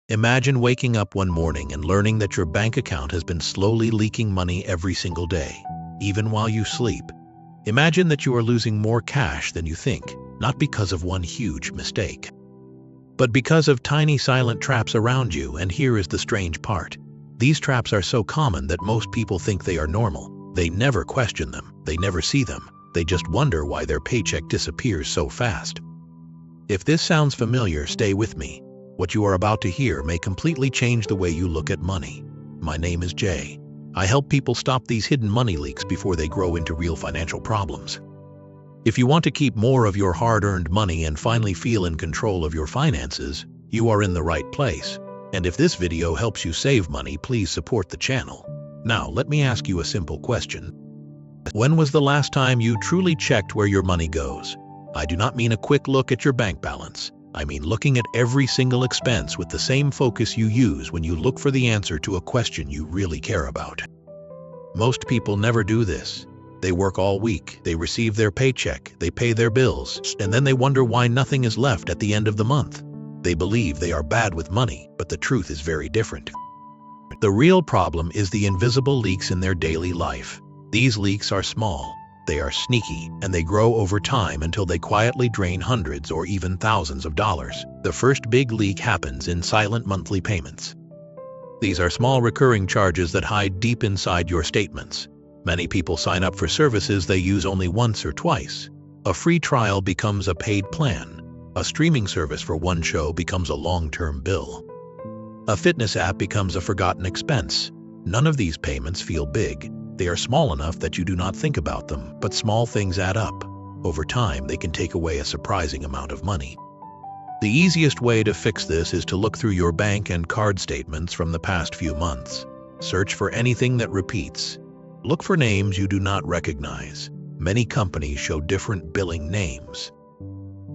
Imagine waking up one morning and learning that your bank account has been slowly leaking money every single day, even while you sleep. Imagine that you are losing more cash than you think, not because of one huge mistake, but because of tiny silent traps around you. And here is the strange part. These traps are so common that most people think they are normal. They never question them, they never see them, they just wonder why their paycheck disappears so fast. If this sounds familiar, stay with me. What you are about to hear may completely change the way you look at money. My name is Jay. I help people stop these hidden money leaks before they grow into real financial problems. If you want to keep more of your hard-earned money and finally feel in control of your finances, you are in the right place. And if this video helps you save money, please support the channel. Now, let me ask you a simple question. When was the last time you truly checked where your money goes? I do not mean a quick look at your bank balance. I mean looking at every single expense with the same focus you use when you look for the answer to a question you really care about. Most people never do this. They work all week, they receive their paycheck, they pay their bills, and then they wonder why nothing is left at the end of the month. They believe they are bad with money, but the truth is very different. The real problem is the invisible leaks in their daily life. These leaks are small. They are sneaky, and they grow over time until they quietly drain hundreds or even thousands of dollars. The first big leak happens in silent monthly payments. These are small recurring charges that hide deep inside your statements. Many people sign up for services they use only once or twice. A free trial becomes a paid plan. A streaming service for one show becomes a long-term bill. A fitness app becomes a forgotten expense. None of these payments feel big. They are small enough that you do not think about them, but small things add up. Over time, they can take away a surprising amount of money. The easiest way to fix this is to look through your bank and card statements from the past few months. Search for anything that repeats. Look for names you do not recognize. Many companies show different billing names,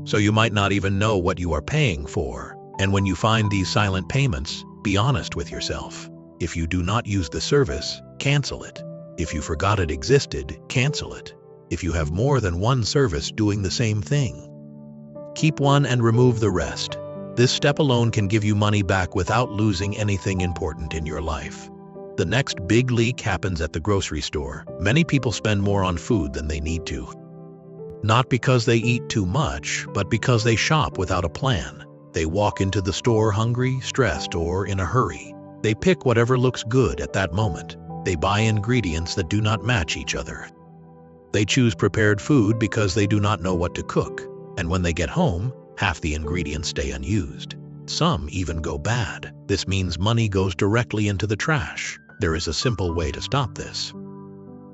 so you might not even know what you are paying for. And when you find these silent payments, be honest with yourself. If you do not use the service, cancel it. If you forgot it existed, cancel it. If you have more than one service doing the same thing, keep one and remove the rest. This step alone can give you money back without losing anything important in your life. The next big leak happens at the grocery store. Many people spend more on food than they need to. Not because they eat too much, but because they shop without a plan. They walk into the store hungry, stressed, or in a hurry. They pick whatever looks good at that moment. They buy ingredients that do not match each other. They choose prepared food because they do not know what to cook. And when they get home, half the ingredients stay unused. Some even go bad. This means money goes directly into the trash. There is a simple way to stop this.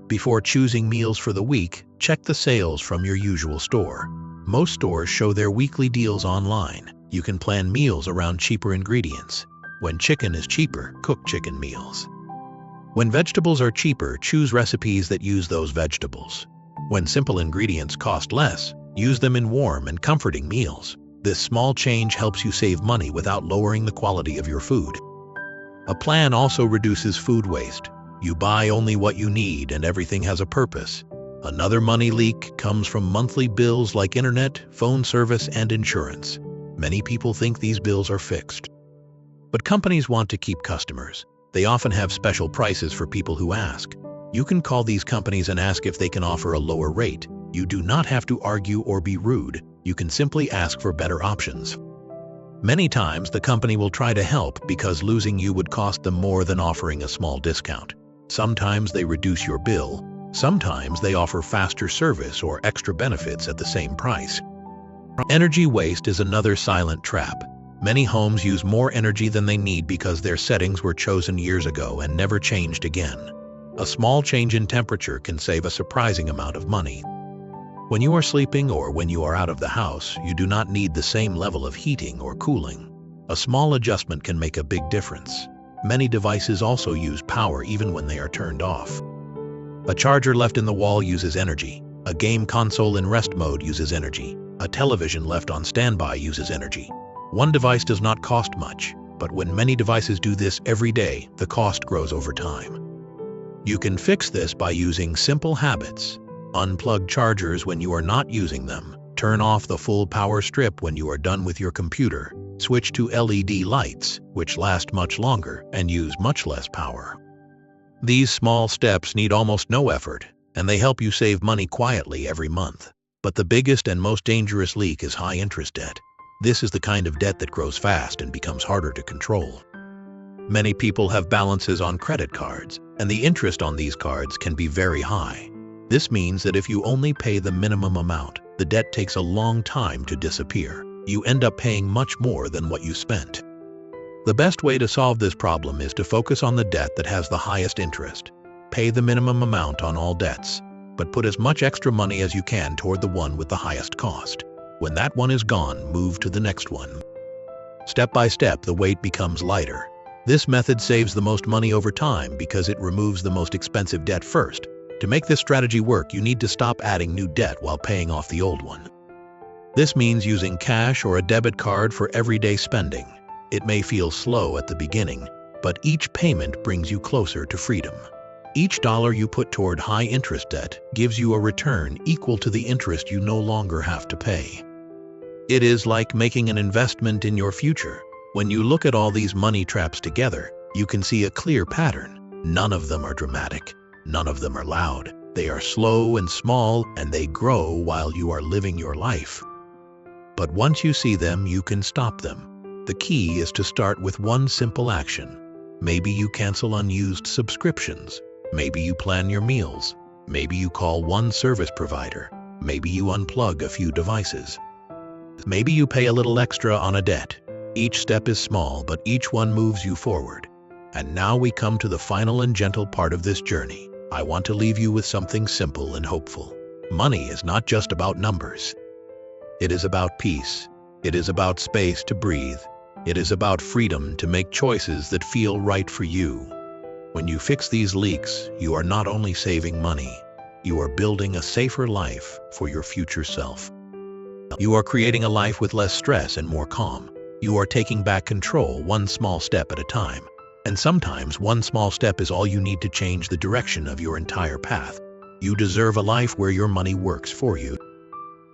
Before choosing meals for the week, check the sales from your usual store. Most stores show their weekly deals online. You can plan meals around cheaper ingredients. When chicken is cheaper, cook chicken meals. When vegetables are cheaper, choose recipes that use those vegetables. When simple ingredients cost less, use them in warm and comforting meals. This small change helps you save money without lowering the quality of your food. A plan also reduces food waste. You buy only what you need and everything has a purpose. Another money leak comes from monthly bills like internet, phone service, and insurance. Many people think these bills are fixed, but companies want to keep customers. They often have special prices for people who ask. You can call these companies and ask if they can offer a lower rate. You do not have to argue or be rude. You can simply ask for better options. Many times, the company will try to help because losing you would cost them more than offering a small discount. Sometimes they reduce your bill. Sometimes they offer faster service or extra benefits at the same price. Energy waste is another silent trap. Many homes use more energy than they need because their settings were chosen years ago and never changed again. A small change in temperature can save a surprising amount of money. When you are sleeping or when you are out of the house, you do not need the same level of heating or cooling. A small adjustment can make a big difference. Many devices also use power even when they are turned off. A charger left in the wall uses energy. A game console in rest mode uses energy. A television left on standby uses energy. One device does not cost much, but when many devices do this every day, the cost grows over time. You can fix this by using simple habits. Unplug chargers when you are not using them. Turn off the full power strip when you are done with your computer. Switch to LED lights, which last much longer and use much less power. These small steps need almost no effort, and they help you save money quietly every month. But the biggest and most dangerous leak is high-interest debt. This is the kind of debt that grows fast and becomes harder to control. Many people have balances on credit cards, and the interest on these cards can be very high. This means that if you only pay the minimum amount, the debt takes a long time to disappear. You end up paying much more than what you spent. The best way to solve this problem is to focus on the debt that has the highest interest. Pay the minimum amount on all debts, but put as much extra money as you can toward the one with the highest cost. When that one is gone, move to the next one. Step by step, the weight becomes lighter. This method saves the most money over time because it removes the most expensive debt first. To make this strategy work, you need to stop adding new debt while paying off the old one. This means using cash or a debit card for everyday spending. It may feel slow at the beginning, but each payment brings you closer to freedom. Each dollar you put toward high-interest debt gives you a return equal to the interest you no longer have to pay. It is like making an investment in your future. When you look at all these money traps together, you can see a clear pattern. None of them are dramatic. None of them are loud. They are slow and small, and they grow while you are living your life. But once you see them, you can stop them. The key is to start with one simple action. Maybe you cancel unused subscriptions. Maybe you plan your meals. Maybe you call one service provider. Maybe you unplug a few devices. Maybe you pay a little extra on a debt. Each step is small, but each one moves you forward. And now we come to the final and gentle part of this journey. I want to leave you with something simple and hopeful. Money is not just about numbers. It is about peace. It is about space to breathe. It is about freedom to make choices that feel right for you. When you fix these leaks, you are not only saving money, you are building a safer life for your future self. You are creating a life with less stress and more calm. You are taking back control one small step at a time. And sometimes one small step is all you need to change the direction of your entire path. You deserve a life where your money works for you,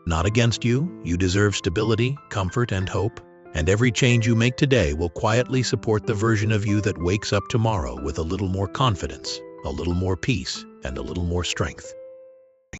not against you. You deserve stability, comfort, and hope. And every change you make today will quietly support the version of you that wakes up tomorrow with a little more confidence, a little more peace, and a little more strength.